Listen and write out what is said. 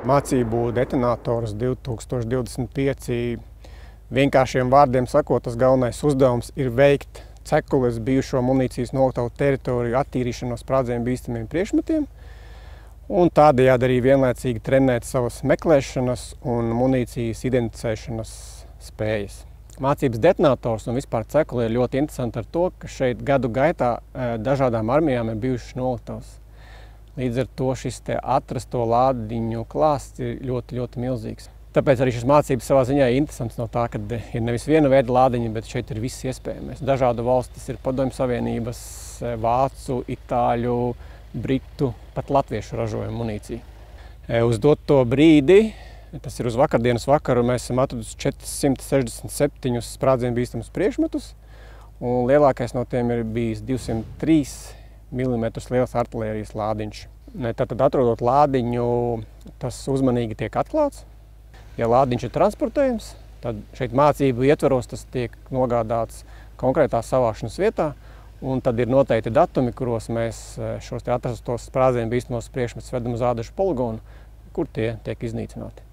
Mācību detonators 2025. Vienkāršiem vārdiem sakot, tas galvenais uzdevums ir veikt cekules bijušo munīcijas noliktavu teritoriju attīrīšanu no sprādzienu bīstamiem priekšmetiem un tādējādi arī vienlaicīgi trenēt savas meklēšanas un munīcijas identificēšanas spējas. Mācības detonators un vispār cekula ir ļoti interesanti ar to, ka šeit gadu gaitā dažādām armijām ir bijušas noliktavas. Līdz ar to šis atrasto lādiņu klāsts ir ļoti milzīgs. Tāpēc arī šis mācības savā ziņā ir interesants no tā, ka ir nevis viena veida lādiņi, bet šeit ir viss iespējamais. Dažādu valstu, tas ir Padomju Savienības, vācu, itāļu, britu, pat latviešu ražojumu munīciju. Uz doto brīdi, tas ir uz vakardienas vakaru, mēs esam atraduši 467 sprādzienu bīstamus priekšmetus, un lielākais no tiem ir bijis 203 mm liels artilērijas lādiņš. Tātad atrodot lādiņu, tas uzmanīgi tiek atklāts. Ja lādiņš ir transportējams, tad šeit mācību ietvaros tas tiek nogādāts konkrētā savākšanas vietā, un tad ir noteikti datumi, kuros mēs šos atrastos sprādzienu bīstamos priekšmetus vedam uz ādažu poligonu, kur tie tiek iznīcināti.